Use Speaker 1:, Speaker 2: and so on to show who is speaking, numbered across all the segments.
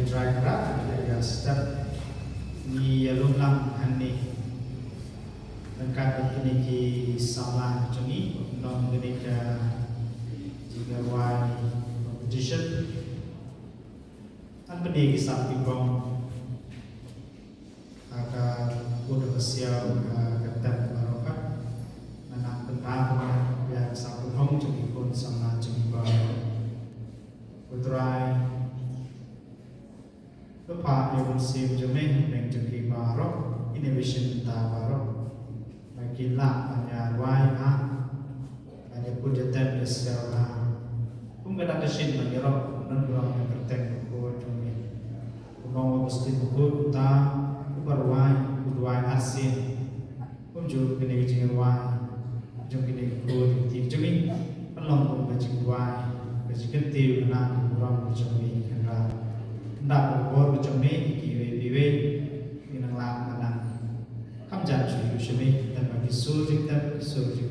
Speaker 1: try craft like step ni alumlam hani dekat ini ki Samla cumi non genika jika Rwai competition an bedi kisah Kyrpang agak udah kesial ketat barokat menang tentang yang satu hong cumi pun Samla cumi baru Rwai lepas yang sim cumi yang cumi baru innovation ta baru Khynnah hanya Rwai hanya puja tem desel pun kadang kesin mengerok menurut yang kerteng buku cumi ngomong mesti buku ta Rwai asin pun juga kini kecil Rwai juga kini buku tim cumi pelong pun kecil Rwai kecil ketiu kenal orang cumi kenal ndak buku cumi kiwe minang lam kenal kam jan cumi Kisah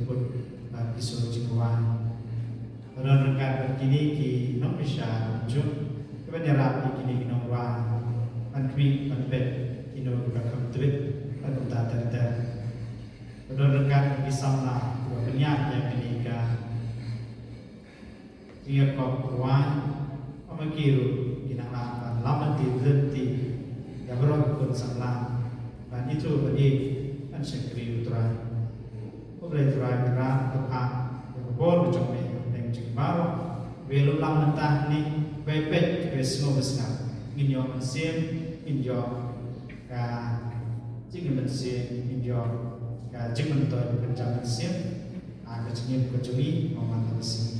Speaker 1: pun kisah Rwai. Orang dekat begini ki Nongmensong jum kebenaran begini ki Rwai. Mankwin manpet kino berkam tweet pada tata. Orang dekat ki Samla banyak yang menikah. Dia kau Rwai amakiru kinang lama di ya berapa pun Samla. Dan itu bagi sekri utara. Boleh try berat tepat berbol cumi yang cuma baru belum lama mentah ni bebek besmo besar injo mesin injo ka jing mesin injo ka jing mentor pencak mesin ada cengin kecumi memantul mesin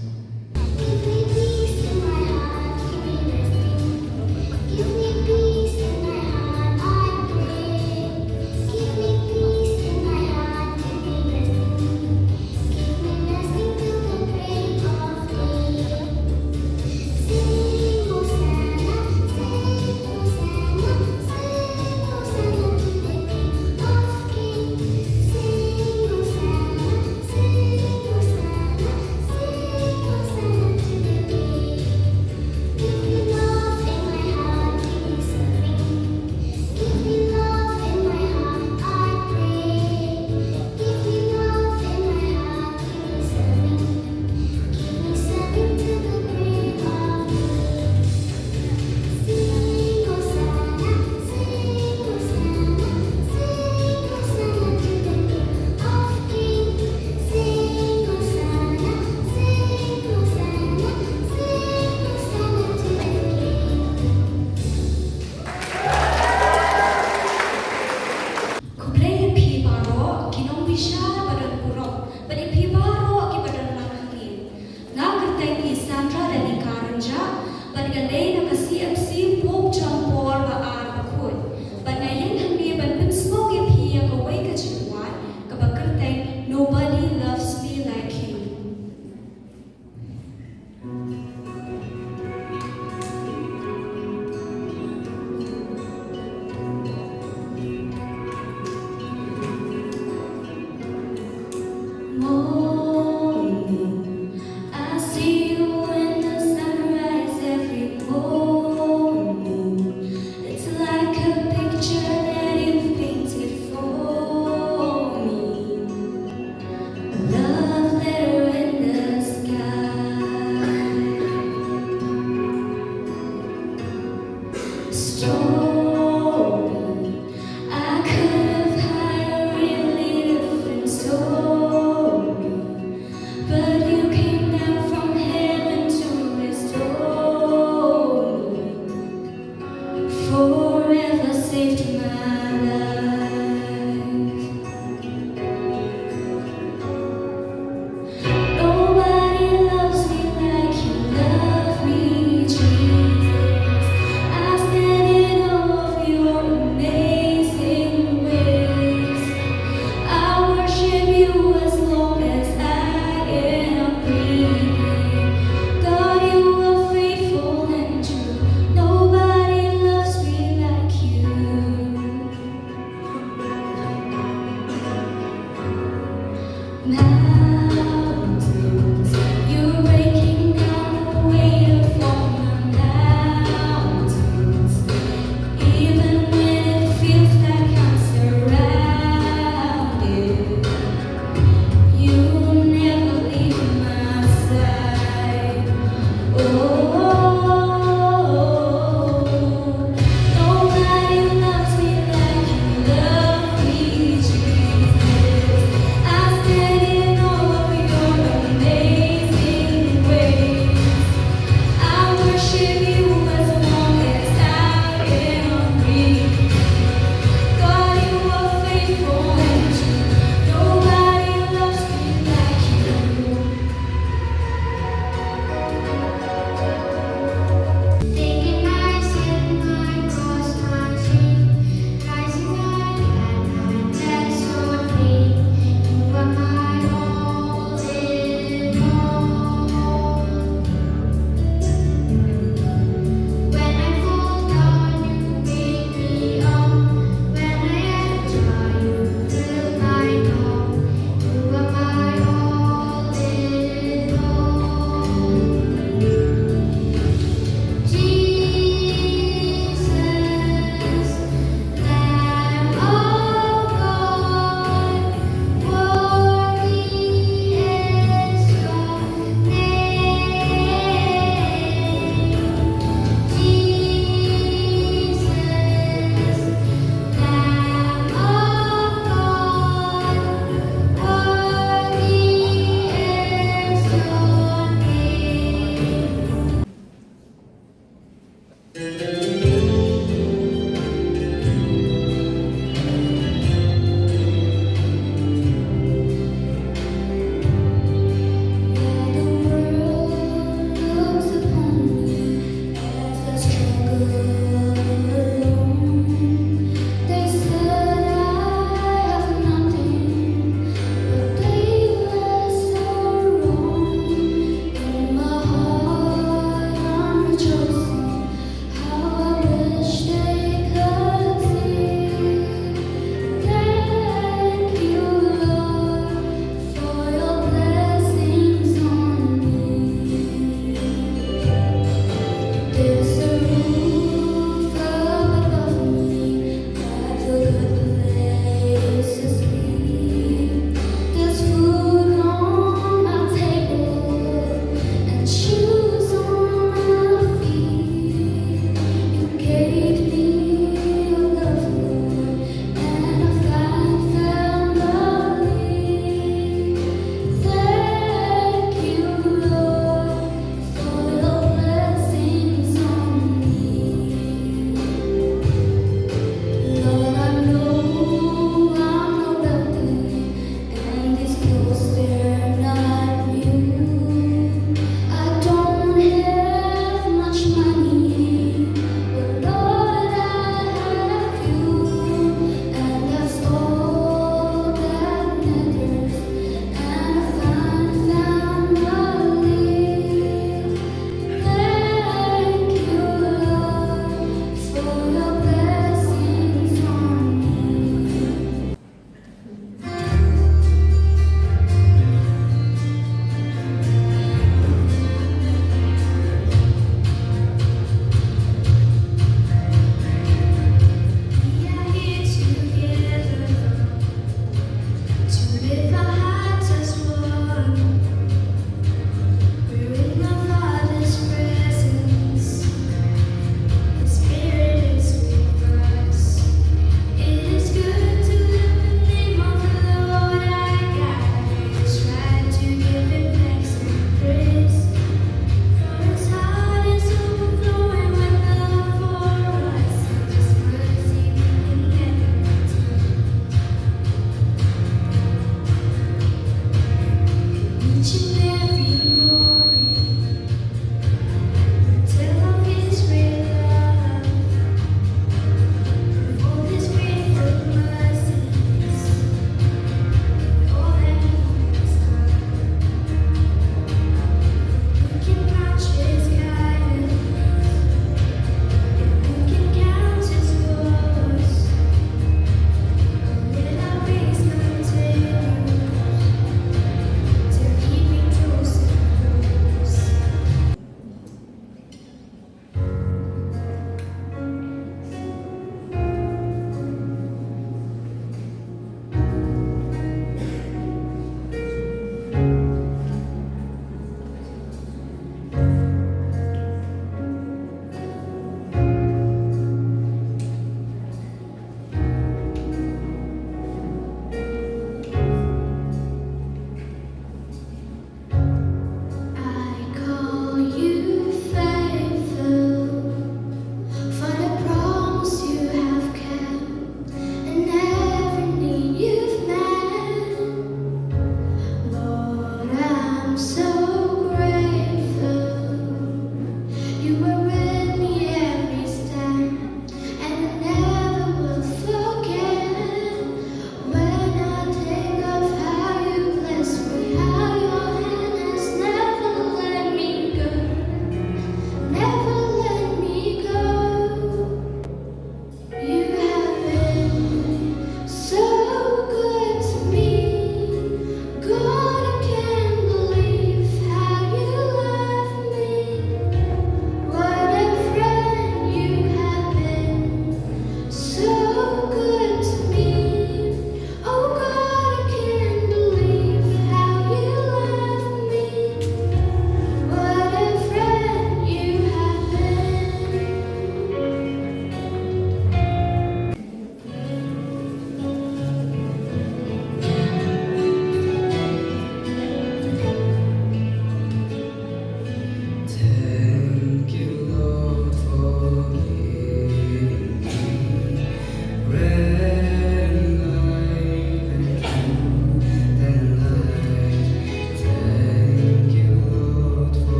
Speaker 2: I stand in awe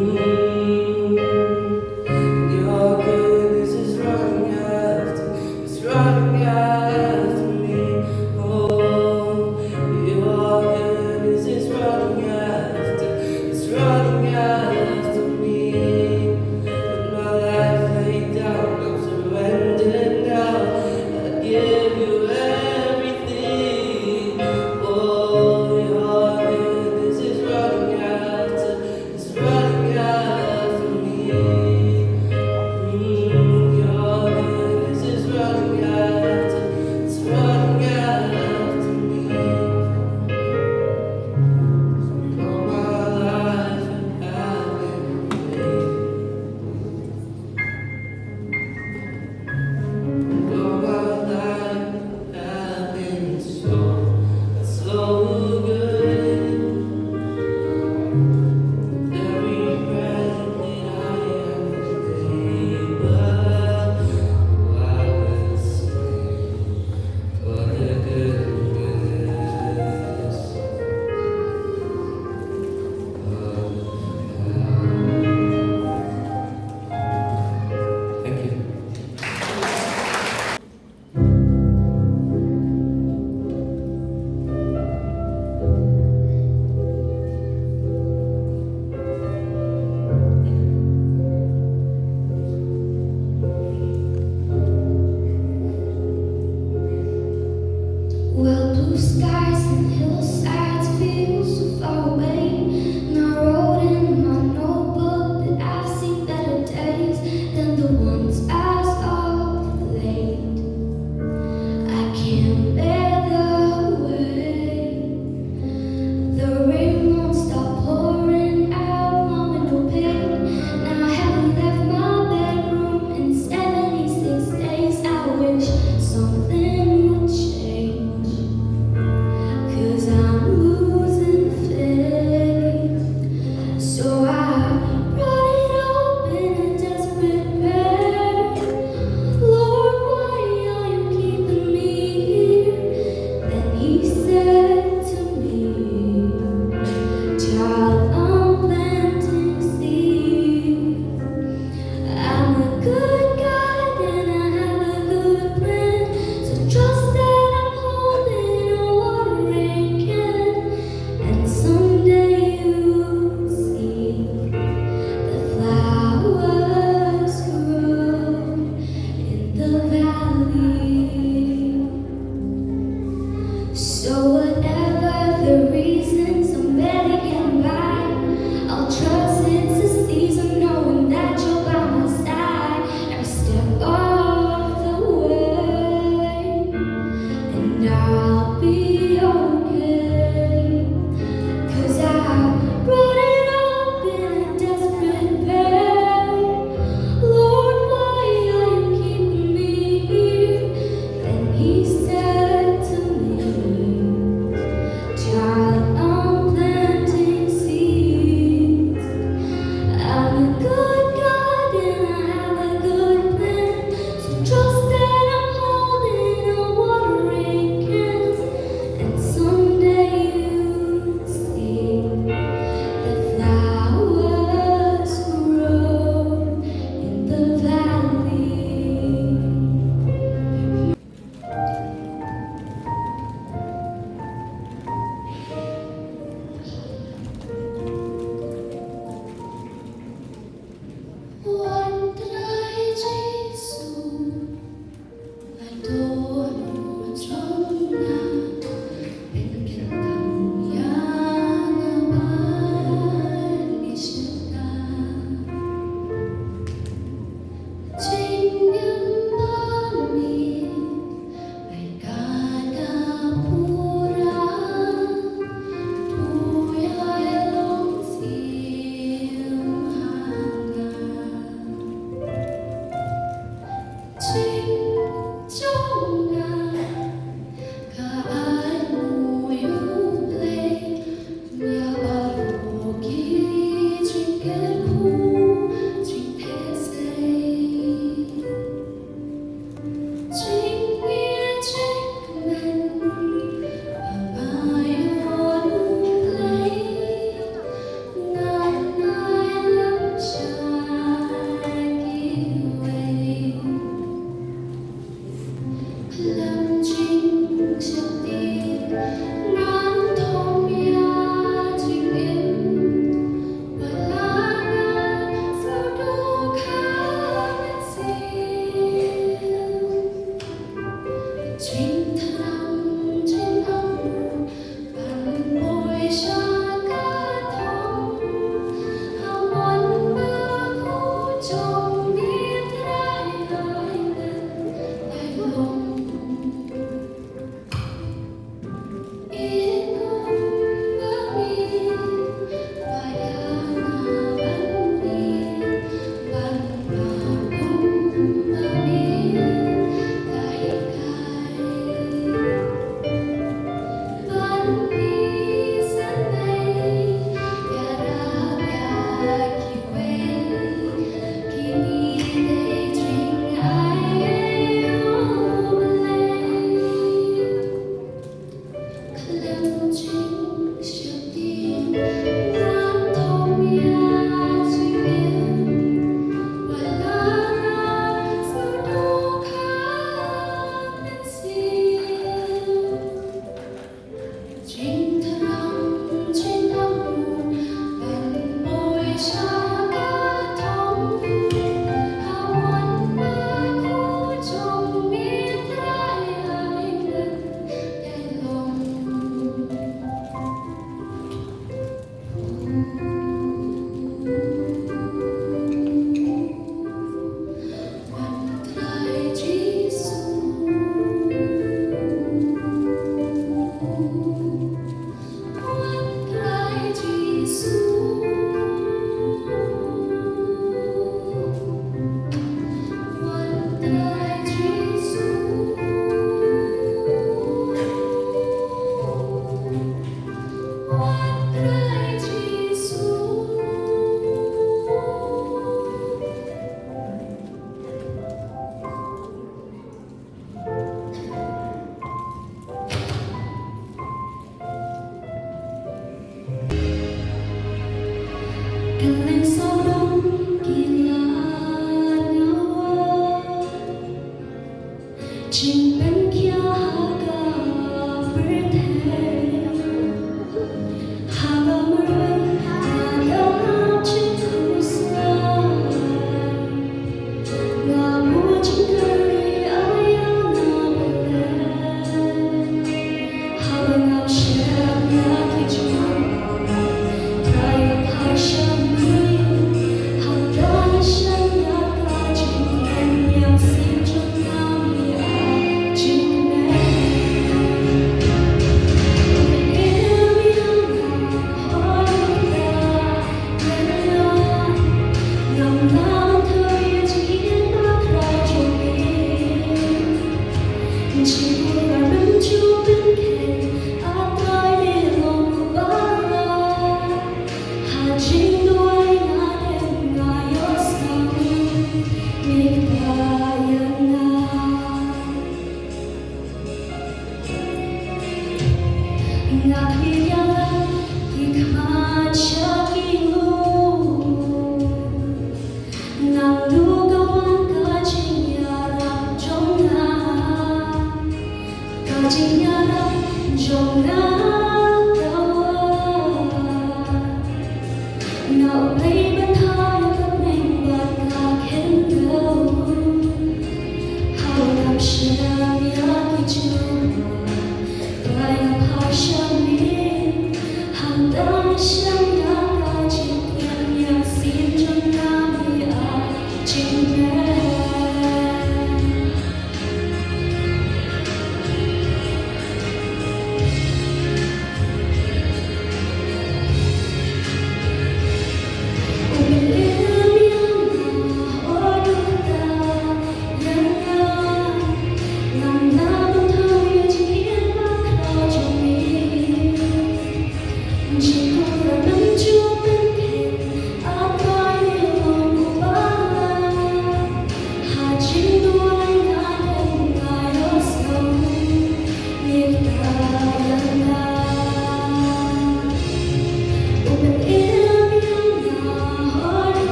Speaker 2: Your goodness is running after me. Oh, your goodness is running after me. With my life laid down, I'm surrendered now. I give you everything. Oh, your goodness is running after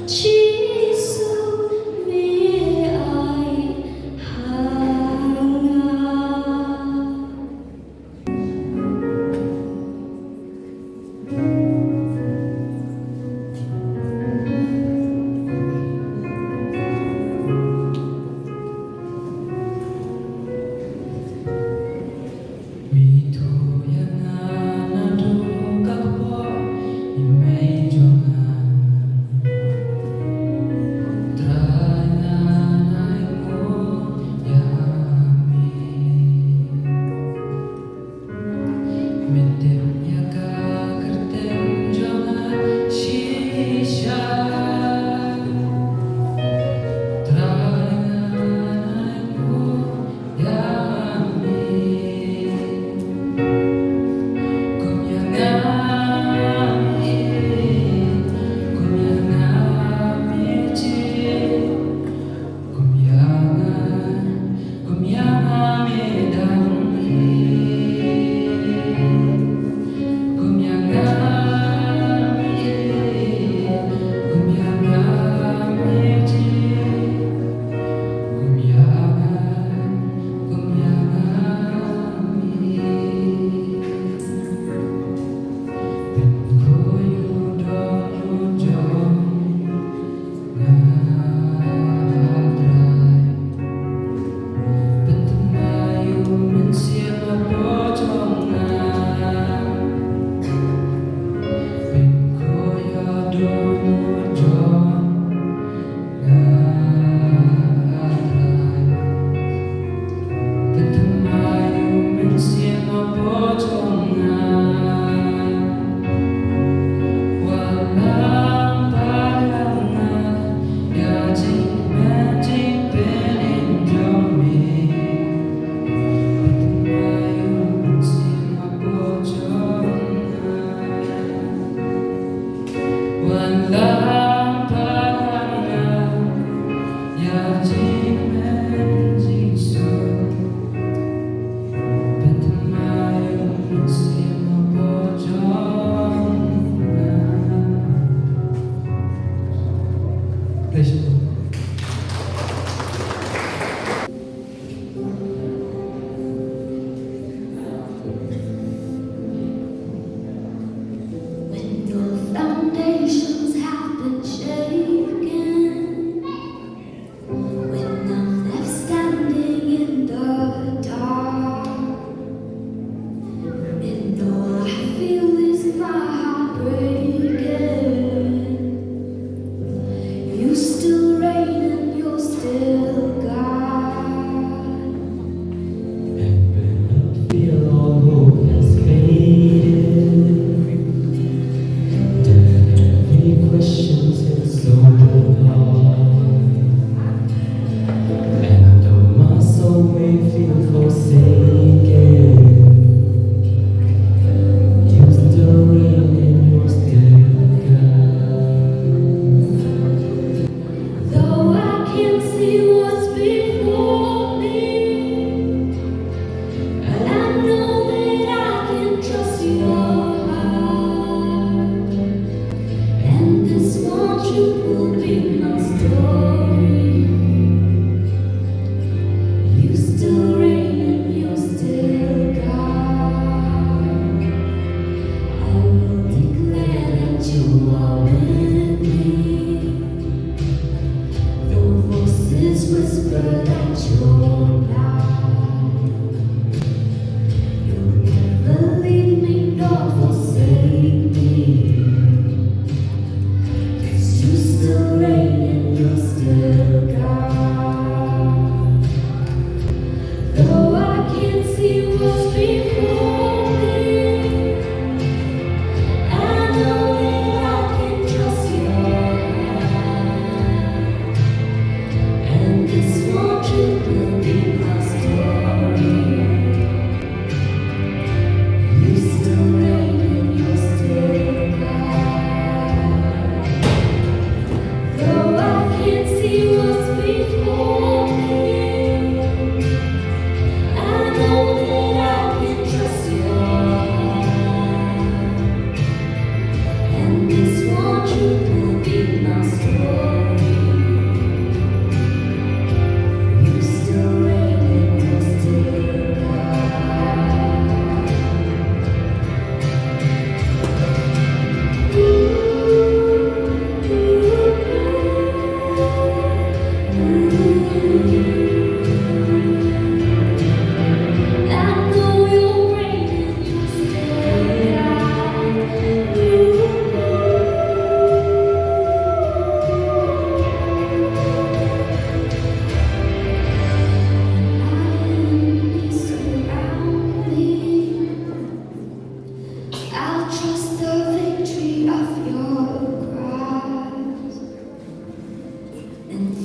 Speaker 2: Hãy subscribe cho kênh Ghiền Mì Gõ để không bỏ lỡ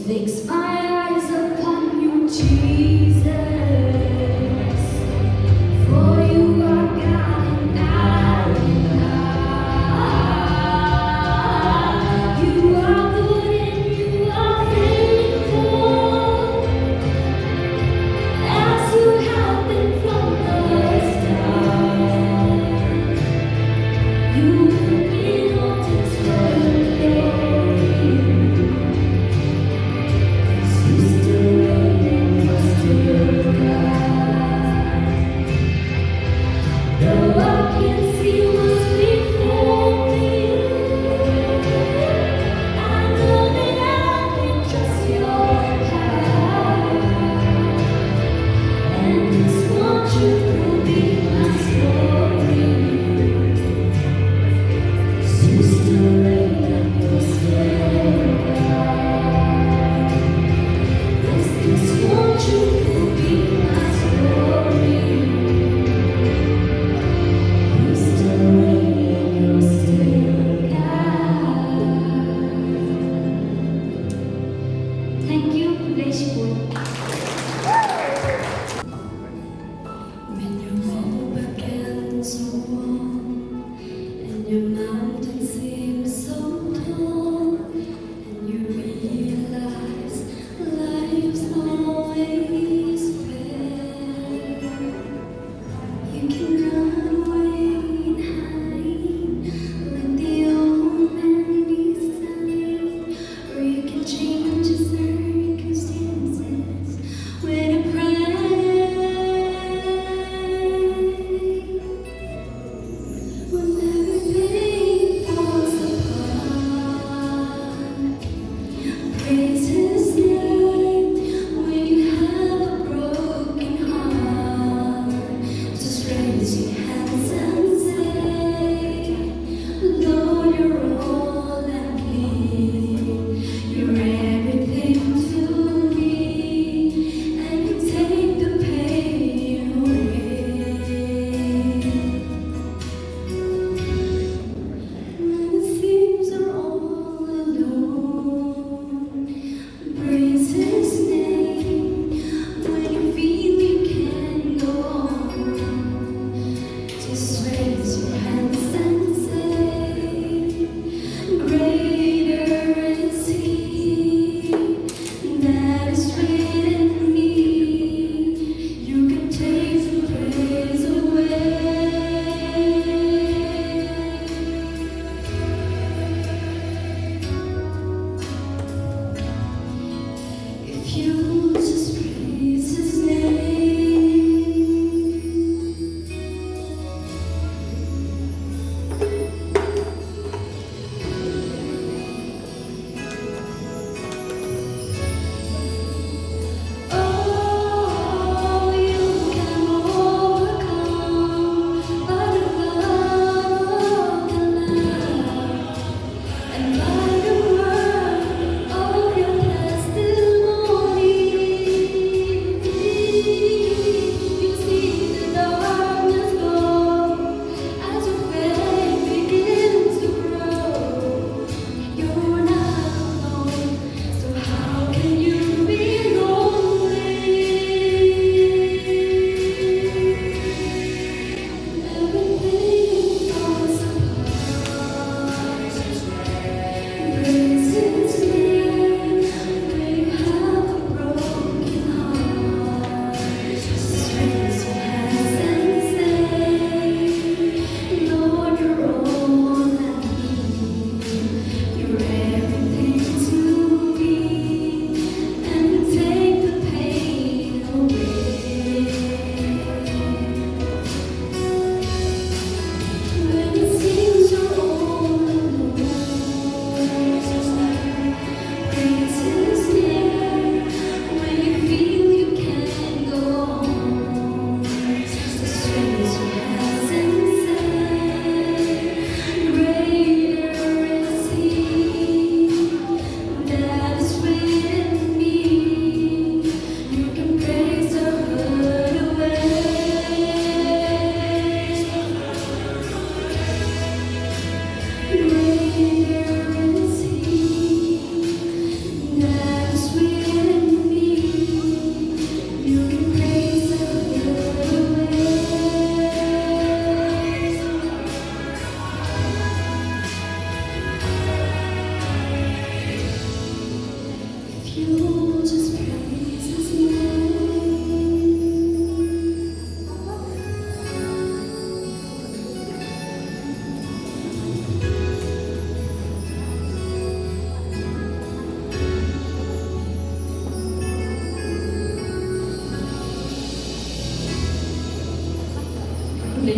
Speaker 3: Fix my eyes upon you, Jesus, for you are God and I am God. You are good and you are faithful, as you have been from the start. You will be all things for your glory.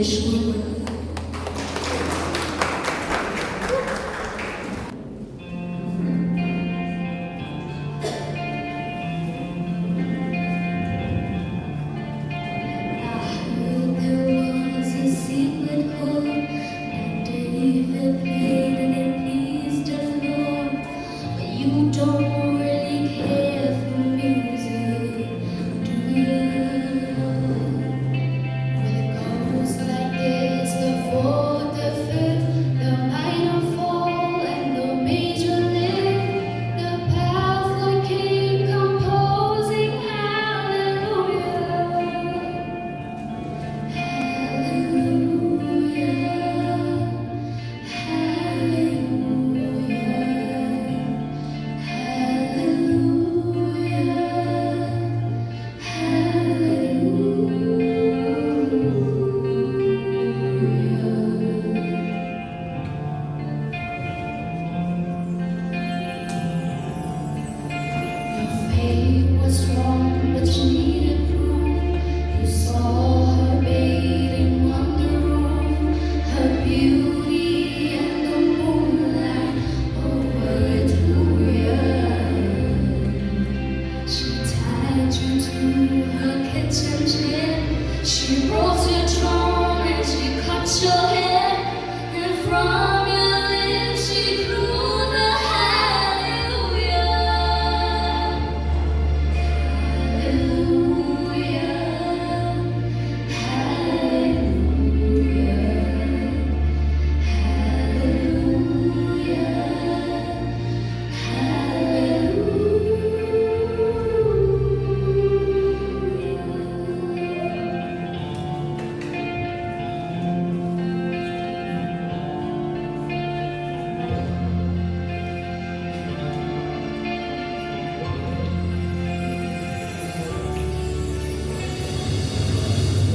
Speaker 3: 계시고 there was a secret chord that David played and it pleased the Lord. But you don't really care for music, do you? Well, it goes like this: the fourth, the fifth, the minor fall, and the major lift. The path king composing hallelujah. Faith was strong, but she needed proof. You saw her bathing on the roof, her beauty and the moonlight overthrew you. She tied you to her kitchen chair. She broke your throne and she cut your hair, and from your lips she grew the hallelujah.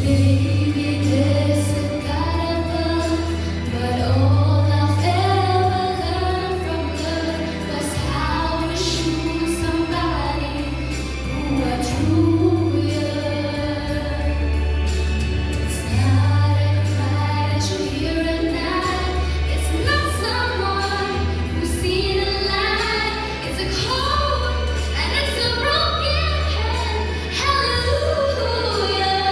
Speaker 3: Baby, there's a God above, but all I've ever learned from love was how to choose somebody who are true. It's not a cry that you hear at night. It's not someone who's seen a light. It's a cold and it's a broken hand. Hallelujah.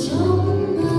Speaker 3: 정말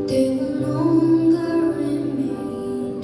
Speaker 3: They will no longer remain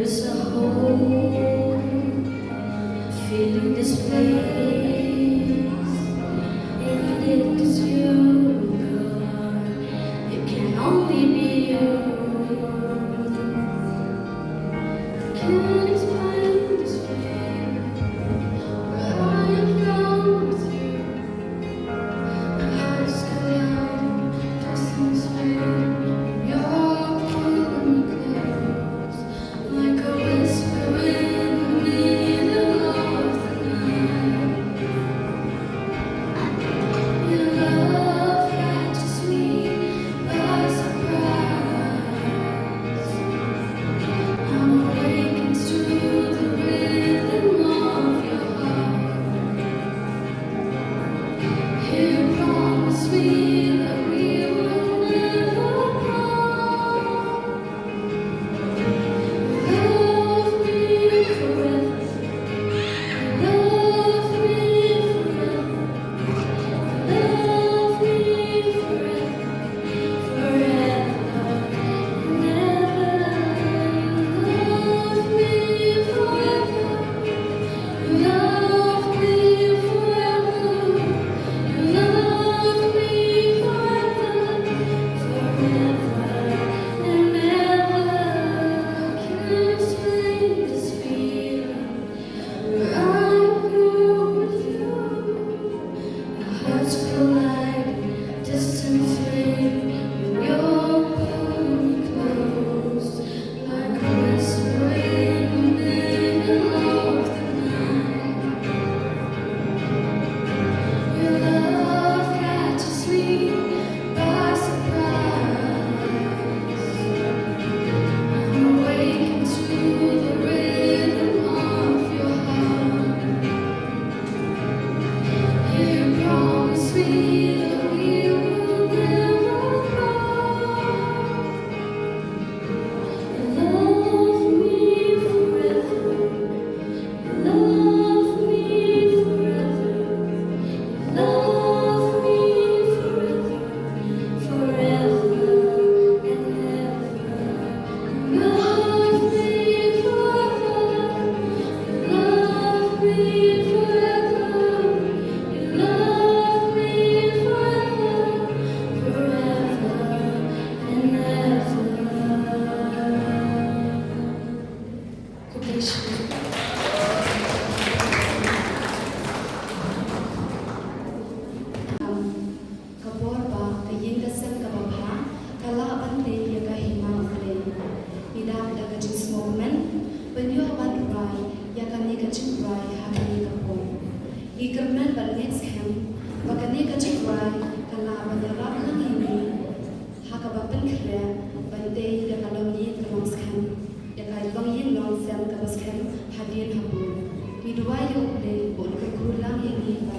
Speaker 3: is a hole filling this place, and it is you, God. It can only be you. Can't explain this feeling where I am found with you. My heart's colliding, distance fading. You're pulling me close, like a whisper in the middle of the night. Your love catches me by surprise. I'm awakened to the rhythm of your heart. You promised me that we will never part. Love me forever. Love me forever. Love me forever. Forever and ever. Love me forever. Love me forever. Love me forever. Forever and ever. Can't explain this feeling where I'm through with you. Our hearts collide, distance fading. You're pulling me close, like a whisper in the middle of the night. Your love catches me by surprise. I'm awakened to the rhythm of your heart. You promised me that we will never part. Love me forever. Love me forever. Love me forever. Forever and ever. Love me forever. Love me forever. You love me forever. Forever and ever. Quotation. Kaborba kayinda sem kababha kala bante yaga hima uklen ida da kachin smokman when you ban Rwai yaga ne kachin Rwai hakani kapon ikerman ban next hem bakane kachin Rwai kala badara lang himi hakabapan khle bante yaga kaloni kamons hem yaga long yin long sem kabas hem hadin habun idwa yo le bol kulang yini ba.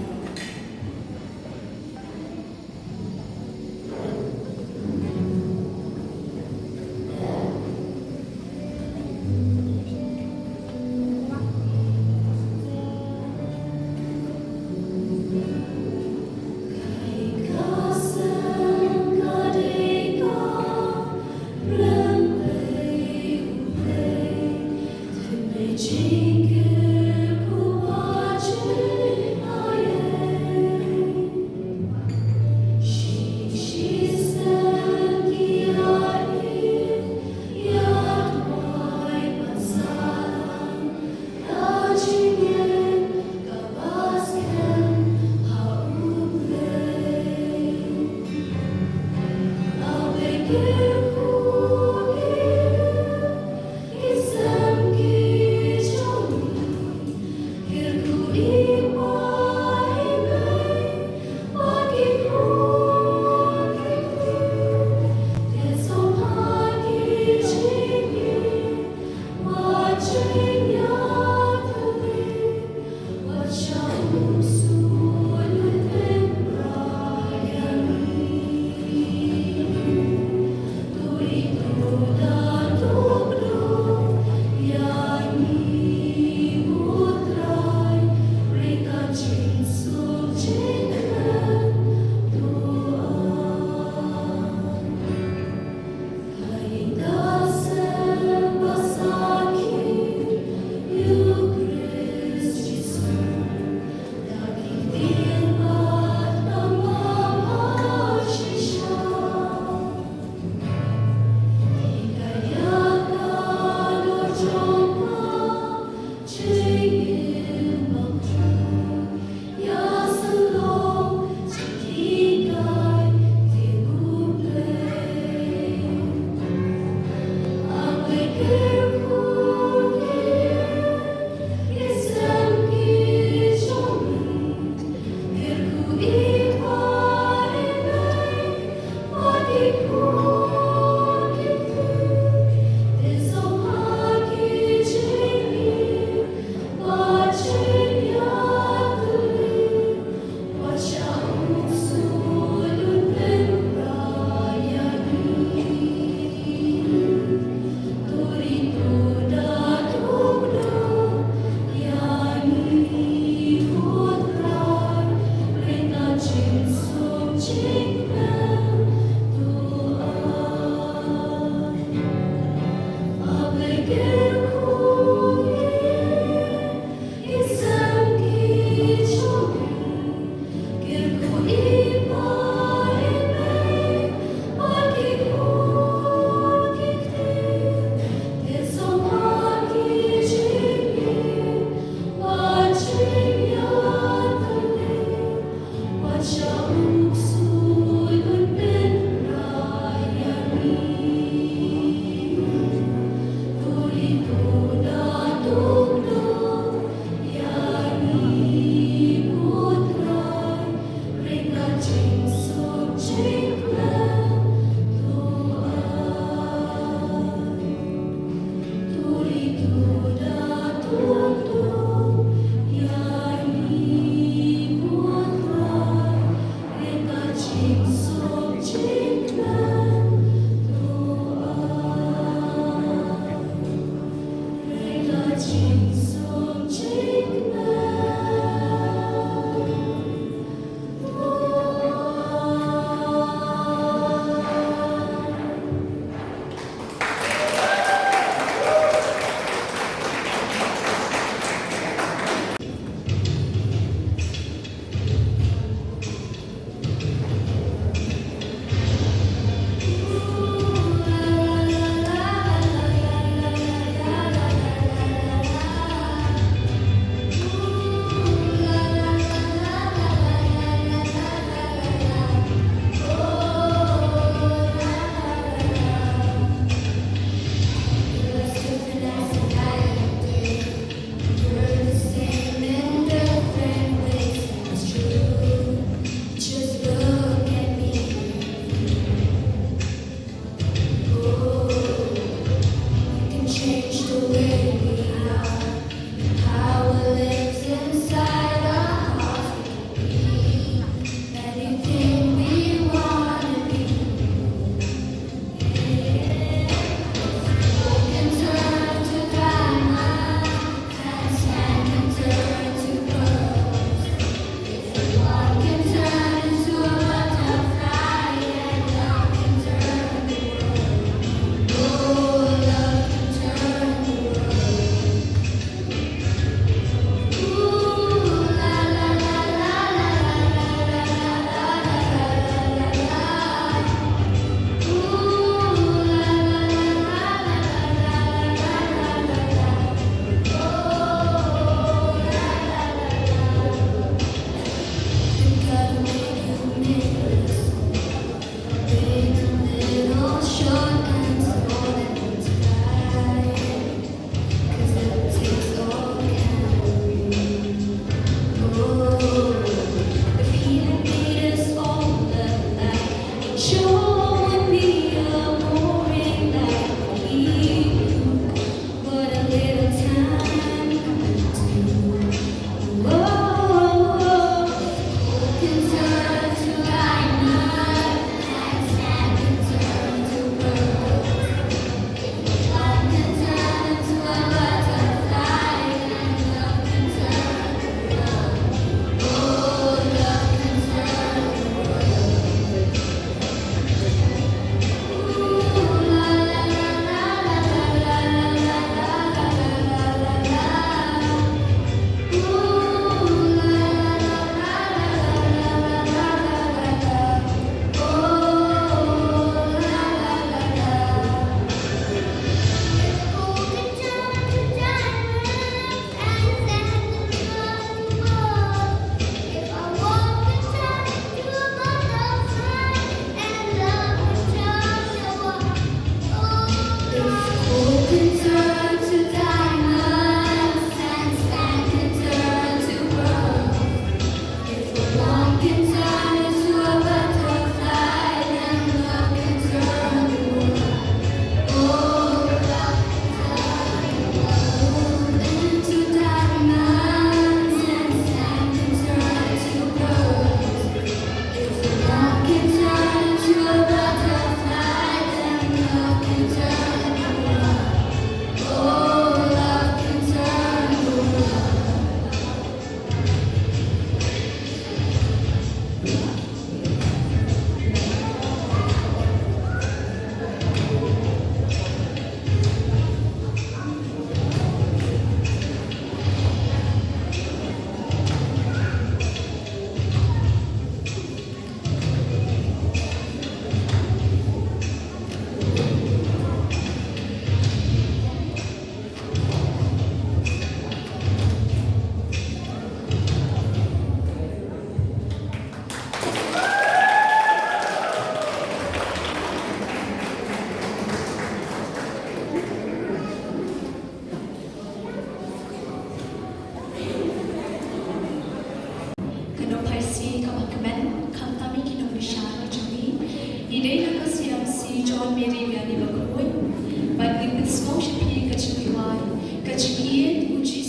Speaker 3: But in this motion, Kachiki Rwai, Kachiki Uji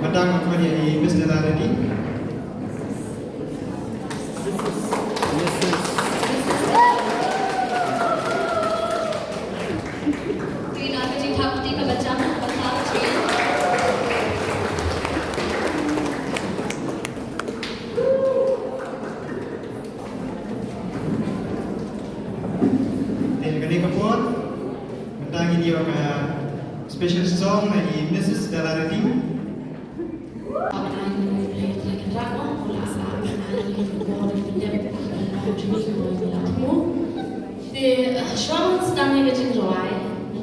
Speaker 1: Madang Kwani Mr. Laradi. Special song dari Mrs. Dalaradi.
Speaker 3: The Schwammen stammen mit den Rwai,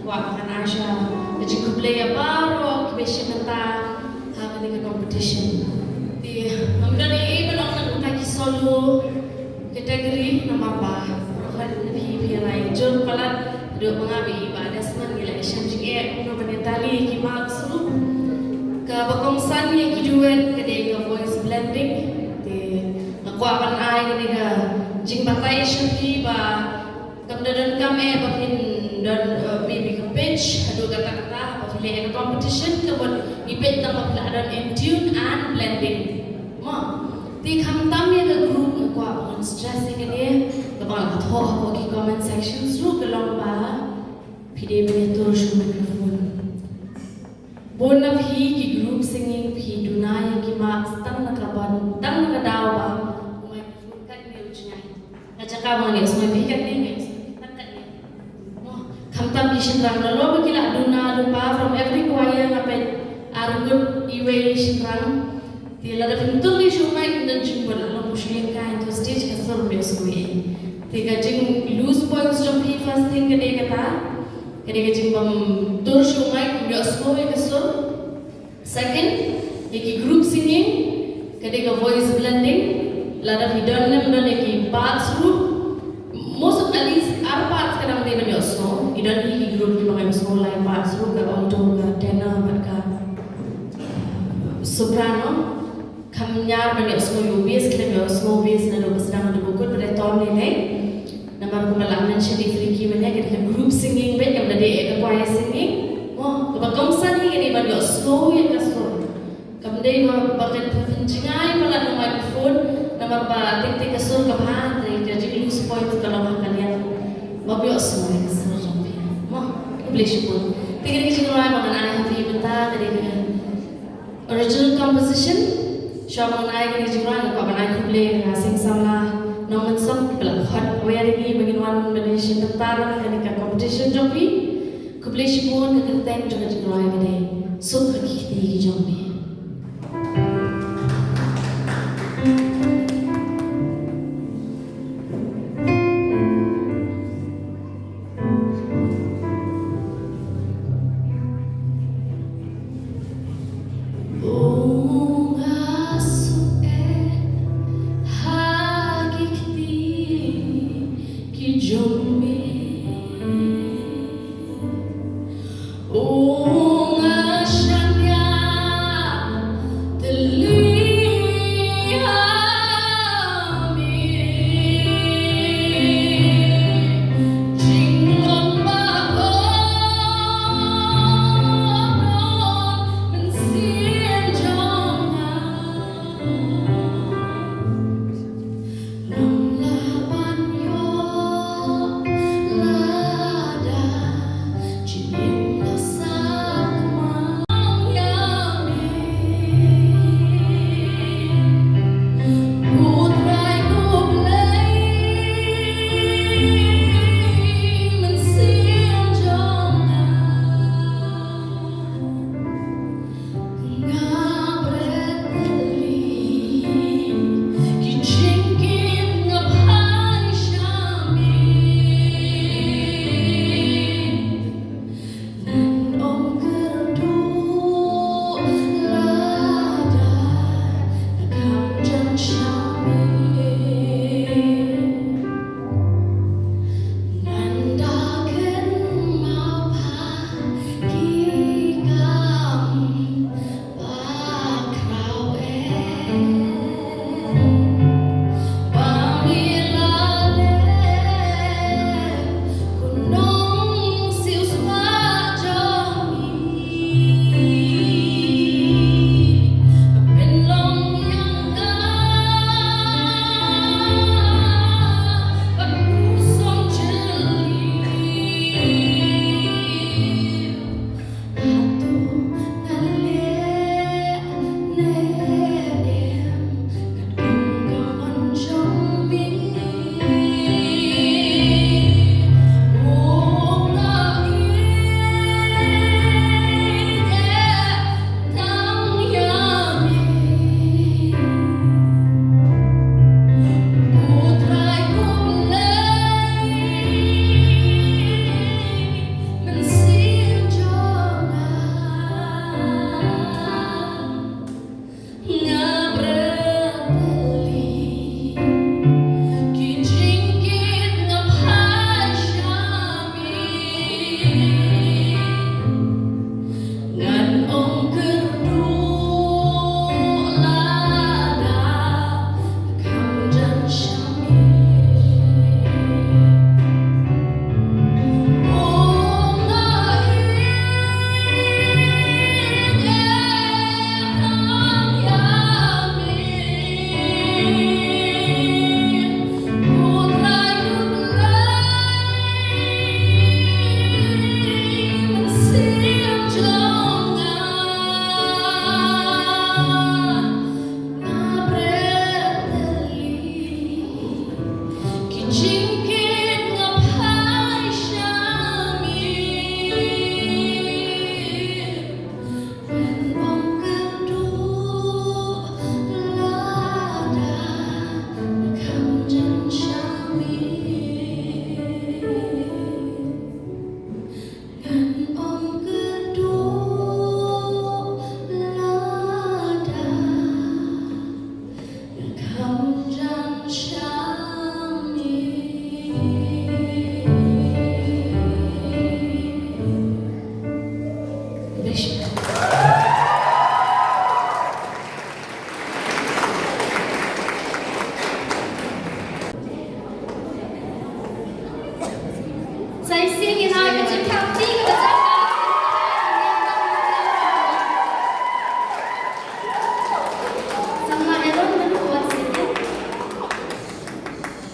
Speaker 3: wa kan Aisha, mit den Kublaya Baro, Kibeshin Nata, having a competition. The Amdani even on the Taki solo category namapa, Rohan Nabi Rai, John Palat, do Mangabi, Badasman, election, Jigay, no Vanetali, Kimaksu, Kabakongsan, Yakiduan, Kadega voice blending, the Aquaban Eye, Nigga, Jingbatai Shafi, Kamdadan kami bakin dan maybe ke pitch, ada kata-kata, apabila ada competition, kemudian ipet tambah pelajaran in tune and blending. Ma, di kami ada group kuat on stressing ini, kemudian atau apa comment section, seru kelong bah, pide menyetor show microphone. Bona phi ki group singing phi dunai ki mak tang nakraban tang nakadawa microphone kan ni ujnya. Ngajak kamu ni semua phi kan ni. Kamtam kishin rang na lo bakila duna lupa from every choir ngapet are good evaluation rang ti la dafin tulli shumai dan jimbal lo muslim ka into stage ka sur me skui ti ka jing lose points jom hi first thing kade ka jing bam tur shumai me skui ka sur second ki group singing kade ka voice blending la dafin don nem don ki parts group most of these are parts kadang dia banyak song. Idan ini group kita makan song lain parts lu ke alto ke tenor ke soprano. Kami banyak song yang bass kita banyak song bass na lo sedang ada buku pada tahun ini. Nama aku malam mention di Friki mana kita group singing baik yang ada choir singing. Oh, kebanggaan ni kita banyak slow yang kasut. Kami dia bagian pencingai malah nama microphone. Nama tik-tik kasut kebahan. Jadi lose point kalau kalian mabiok semua yang serang dia. Mah, boleh syukur. Tiga ni cakap orang makan ayam happy betah tadi dengan original composition. Syam makan ayam ni cakap orang makan ayam boleh sing Samla Nongmensong pelak hot aware ni bagi wan Malaysia betah dengan competition joki. Kulishibon ka kateng jaga jengloy kade sok hakiti ki jombe.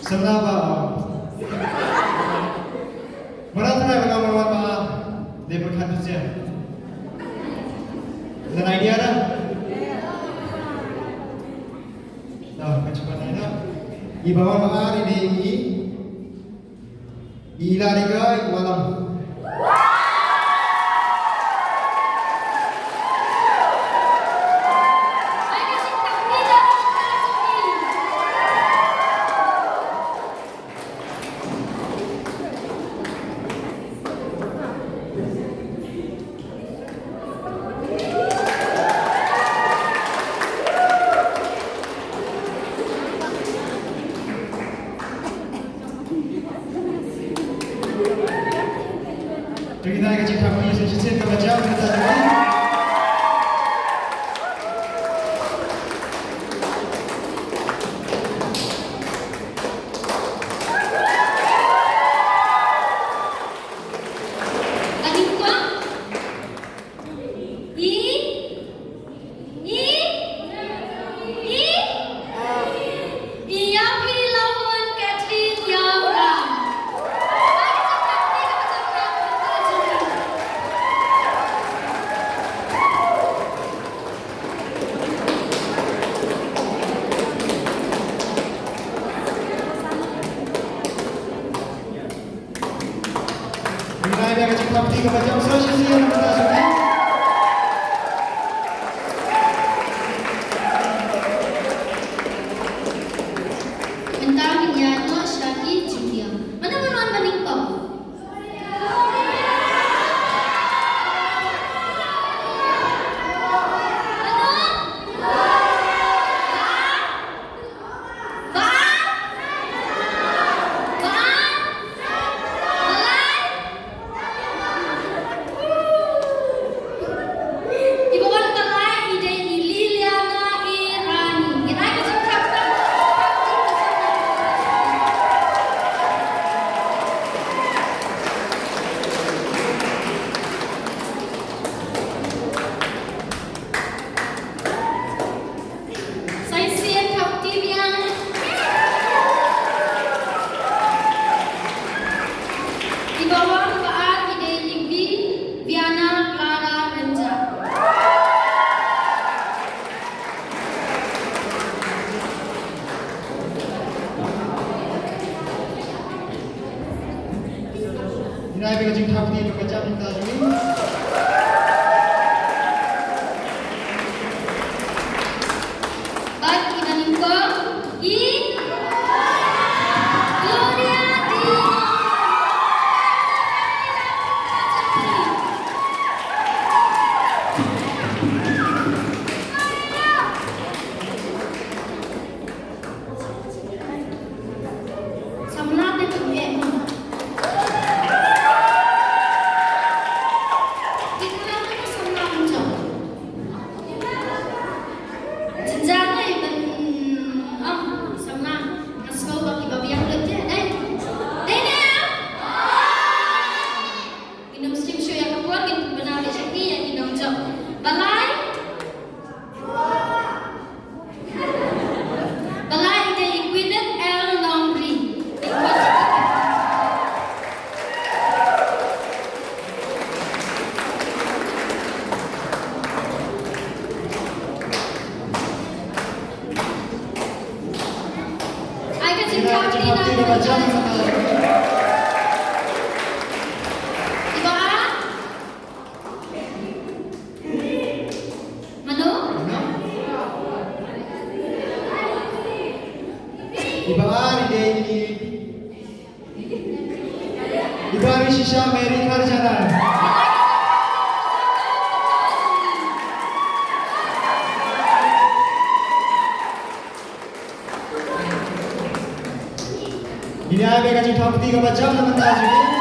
Speaker 1: Samla ba? Marami na mga mga labor countries yan. Is that an idea na? No, macam mana na? Ibawa maaari ni iilari ka ikawalam. Bagi kecil kami sejenis kebaca kita semua. Bagi kecil kami kebaca sejenis yang kita semua. Bagi kecil kami kebaca kita semua. Di Parish Mary Karjana. Ini ada kecil kami kebaca teman-teman juga.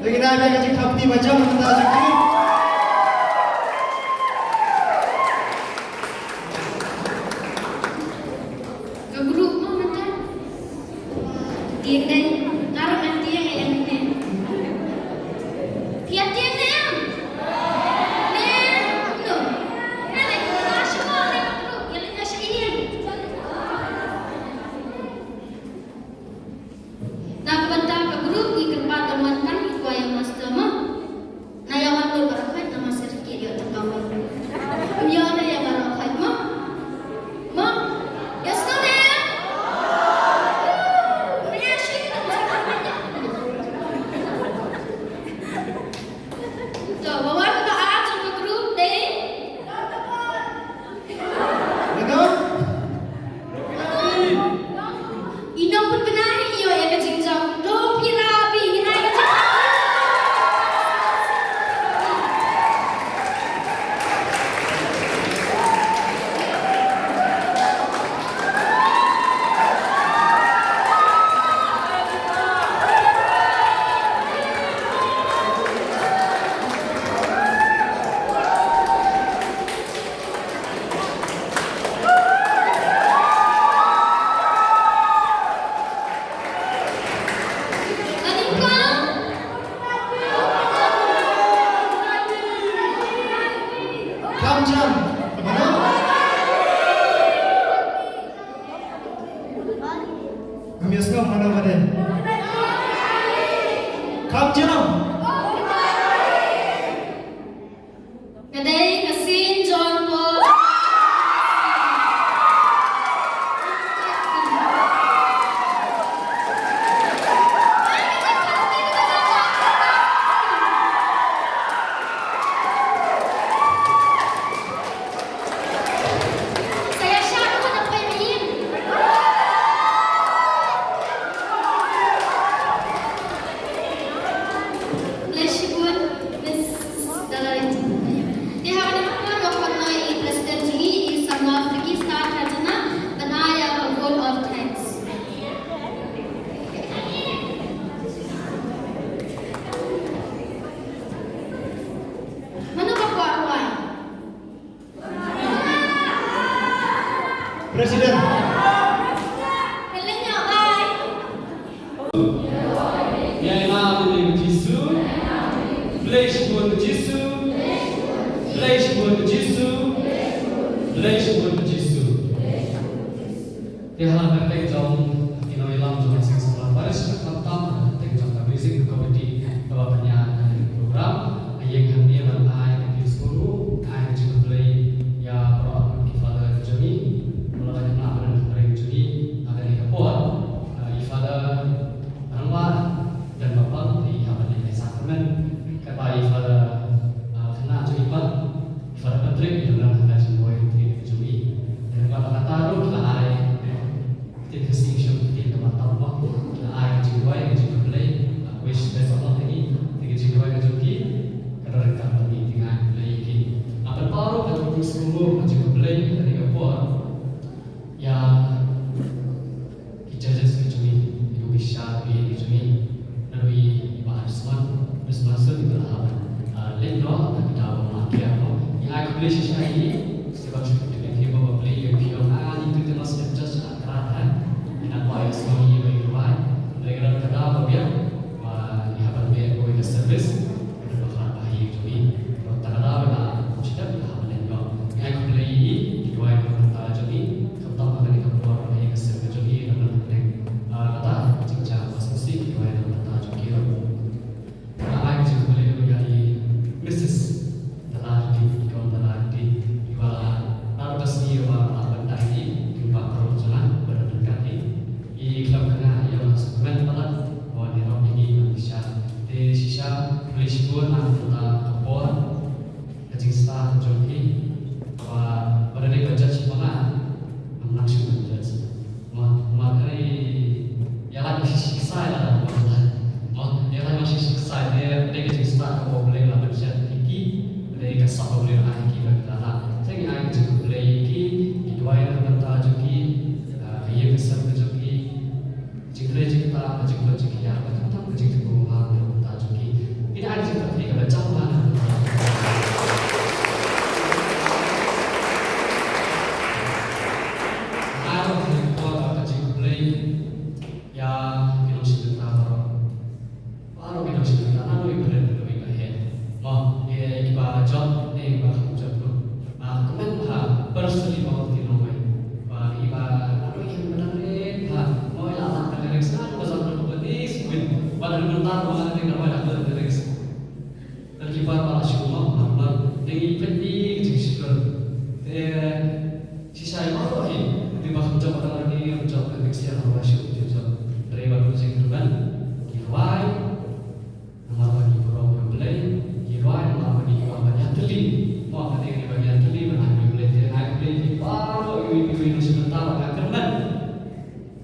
Speaker 1: Lagi dah ada kaji kapti macam mana jadi.
Speaker 3: Ke grup mah macam. Dia taruh nanti yang ini. Tiap-tiap ni.
Speaker 1: Presiden.
Speaker 4: Ngày nào thì mình Giêsu, Bless buồn Giêsu, Bless buồn Giêsu, Bless buồn Giêsu. Thì hal bertek trong di noi lam trong sing Samla Parish tam bertek trong the music committee bahwa penyanyi program yang kami balai di sekolah ai juga play ya pro ifada jami mulai nak berani juni ada di kapal ifada Rwai dan Bapak di Haban di Sakramen kata ifada Khynnah juni pan ifada Patrick dalam kaji boy di juni dan kata kata ru kita ai kita distinction kita mata waktu kita ai juni boy juni play wish best of luck ini kita juni boy juni kada rekam kami dengan play ini apa baru kita semua juni play dari kapal ya judges juni Indonesia di juni lalu bahas masuk di dalam lendo kita memakai apa yang aku beli sisa ini sebab kita kita beli yang pion itu terus just kerana nak bayar semua ini bagi Rwai mereka kata apa dia di Haban bayar kau itu service kita bakal bayar juni tak ada apa kita di Haban lendo yang aku beli ini di Rwai kita juni kita akan kita buat bayar service juni lalu kata jika masih di Rwai kita juni ai juga boleh menjadi Mrs. Dalarti, kawan Dalarti, ibarat naruh sendiri apa tadi jumpa perjalanan berdekati. Ini klub Khynnah yang semen pada bahwa di rok ini Indonesia di sisa Parish pun anggota kapal kecing star joki bahwa pada di judge mana langsung judge. Makanya yang lagi siksa lah. Dia lagi masih siksa dia kecil start kau boleh lah berjaya tinggi dari kesah kau boleh lah tinggi berkata lah saya ni ayat juga boleh tinggi itu ayat berkata juga ia besar juga jika jika tak jika jika ya berkata jika kau hal berkata juga ini ada juga ketika baca mana. Aku berkuat kecil play ya kita sudah tahu. Baru kita sudah tahu ibarat lebih baik. Oh, iba job ni iba job tu. Kemudian personally bawa di Rwai. Iba lalu yang benar ni mau jalan dengan eksan pasal berpolis win. Pada bentar mana ni kalau ada berpolis. Terkibar para semua nampak dengan penting jisur. Sisa yang apa ni? Di bawah job adalah ni job eksan awak syuk job. Dari baru sing turban. Rwai nama bagi program play. Rwai nama bagi bagian teli. Mau ada di bagian teli mana play di baru ibu sebentar akan kan.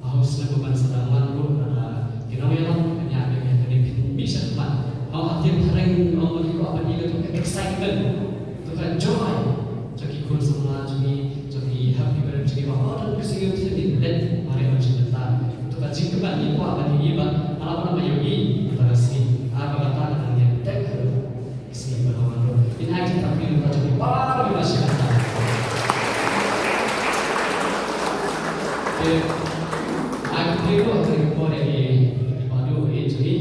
Speaker 4: Harus lakukan sedangan pun ada kinawilan hanya ada yang bisa kan. Mau hati pareng mau bagi apa ni itu excitement. Itu kan joy. Jadi kun semua jadi happy berada di bawah dan kesini di let mari macam sebentar. Itu kan jingkapan ni apa ni iba apa nama yogi pada sini. Apa kata dengan yang tak sini berlawan. Ini aja tapi kita jadi baru masyarakat. Aku perlu terima dari padu ini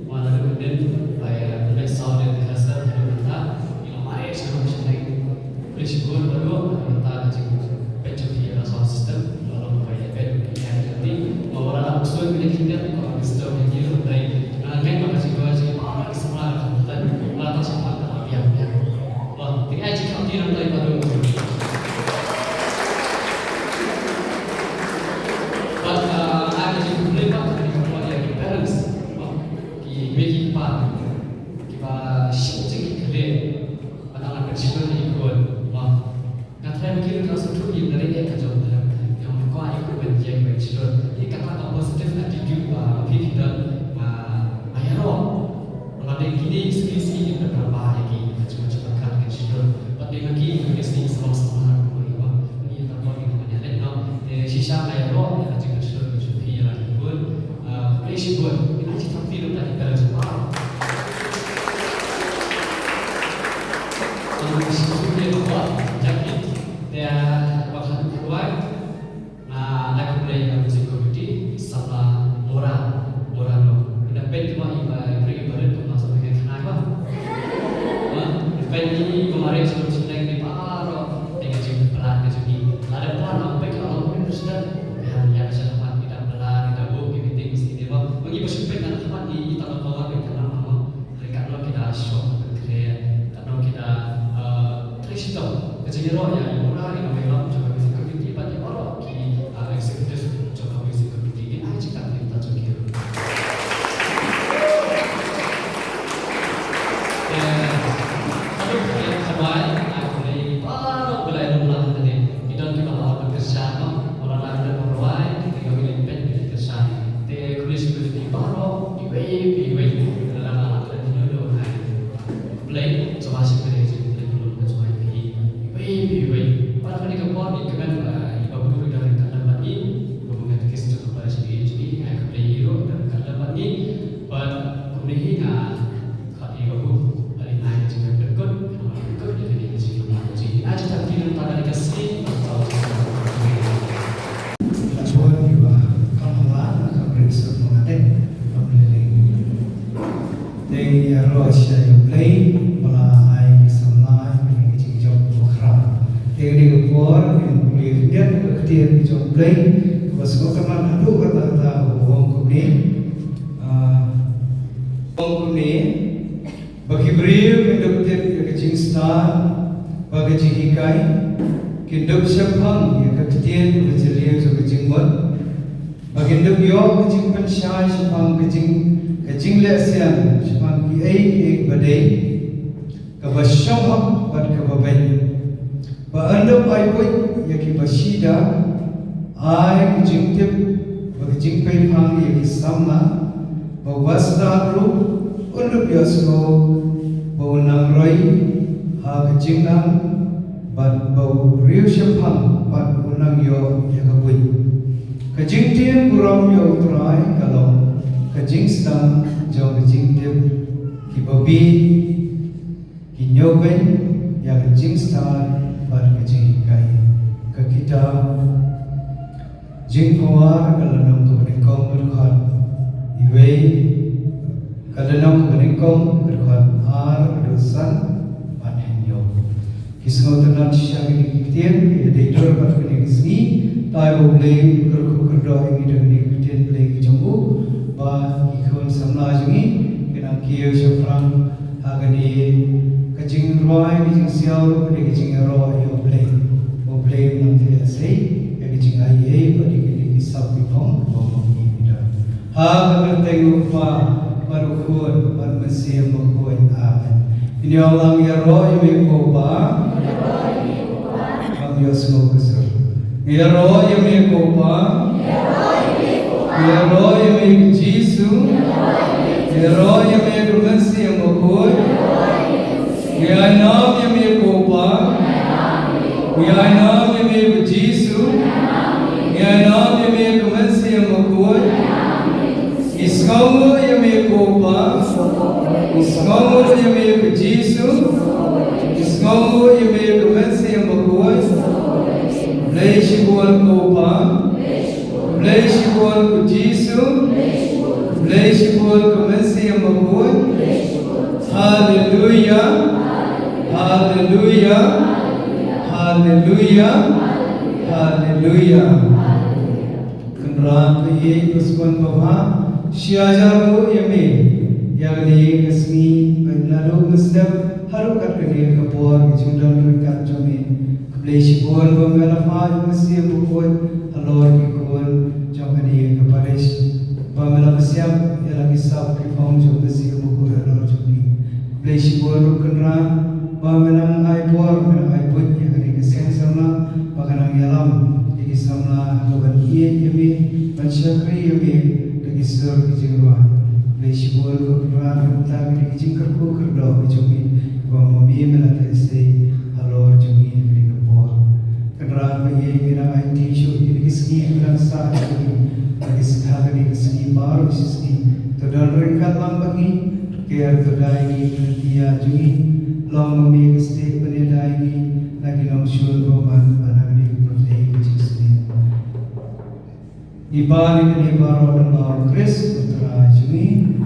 Speaker 4: mana kemudian saya besar dari hasil kita yang mari sebelum saya prinsipul baru kita jadi pencuri sound system lalu bayar bed yang jadi orang usul kita kalau sistem yang dari kan makasih gua sih apa semua dan lalu semua biar wah ini aja kalau dia dari padu
Speaker 5: Kyrpang ya keketian berjelia juga jenggot. Baginda biok kecing pensyai sepang kecing lesian sepang kiai badai kabasyong bat kababai. Baanda pai poi ya kibashida ai kecing tip bagicing Kyrpang ya Samla bawasda ru undup yaslo bawnang roi ha kecing nang bat bau riu Kyrpang bat unang yo ya kabui. Kajing tiap buram yo utrai kalau kajing sedang jauh kajing tiap Kibabi, Kinyoben, yang jing star bar kejing kai, kakita jing kawar kalanong kebenikong berkhat, iway kalanong kebenikong berkhat ar dosan panhenyo. Kisah tenat siang ini kitian, ia didor bar kenik sini, tai boleh berku kerja ini dengan kitian boleh kejumpu, bah ikon samla jengi, kena kio syafran agani kajing Rwai kajing siau pada kajing Rwai yo play nanti asai ya kajing ayai pada kini kisah pipong ngomong ini dah. Ha tengok pa baru kuat baru masih mengkuat amen. Ini orang ya Rwai mekoba, bang yo semua besar. Ya Rwai mekoba, ya Rwai mek Jisu, ya Rwai mek masih mengkuat. Ya nam yang mekoba, ya nam yang mek Jisu, ya nam yang mek masih mengkuat. Iskamu yang mekoba, iskamu yang mek Jisu, iskamu yang mek masih mengkuat. Leisikuan koba, leisikuan ku Jisu, leisikuan ku masih mengkuat. Hallelujah. Hallelujah, Hallelujah, Hallelujah. Kenderaan ini pasukan bawah siajaru yami, yakni kesmi lalu mesdap harukat kini kepuar kejundang mereka jami keblesi kuan bangalafa mesti bukuan halor kikuan jangkani ke Parish bangala siap yang lagi sab Kyrpang jom mesti bukuan halor jami keblesi kuan kenderaan Menang aipor, menang aiput yang kini keseng Samla, makanang yalam, jadi Samla logan iye yami, pansyakri yami, lagi sur kijing Rwai, lesi buat keberan, tak kini kijing kerku kerdo, jumi, bang mami melatih stay, halor jumi kini kepor, kenderaan bayi menang aiti show, ini kisni menang sah jumi, lagi setah kini kisni baru kisni, todal ringkat lambangi, kiar todai ini dia jumi. Long mami kesti penilai ini lagi long syur roman pada hari birthday Kristus. Ibali ini baru dalam Kris putra jumi,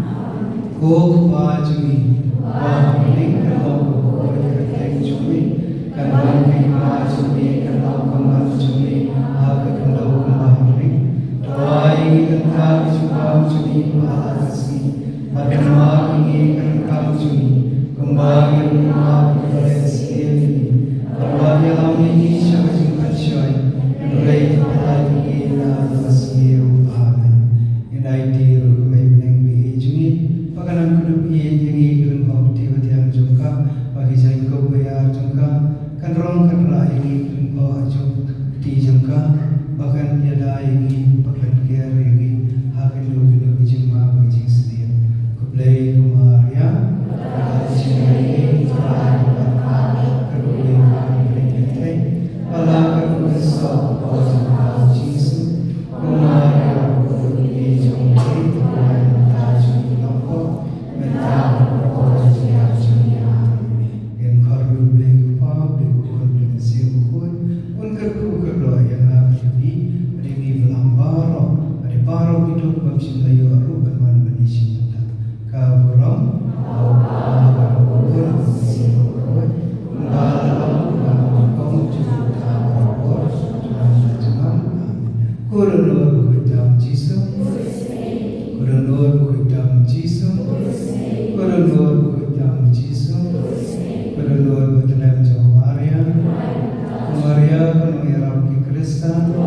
Speaker 5: kok pa jumi, wah ini kalau kau berkata jumi, kalau kita jumi, kalau kamu jumi, aku kalau kamu ini, doa ini tentang juga jumi bahasa ini, bagaimana ini tentang jumi. Kembali rumah kepada sendiri, kembali alam ini siapa jumpa syai, menurai tempat ini dan masmiru amin. Inai tiru kembali benang bijuni, pakanan kudu iye jengi keleng opti batiang jongka, bagi saya kau bayar jongka, kan rong kan rai ini keleng jong ti jongka, bahkan tiada ini bahkan kiar ini, hakin lu bijuma bagi sendiri, keblai kumaria. Maria, penuh Kristen.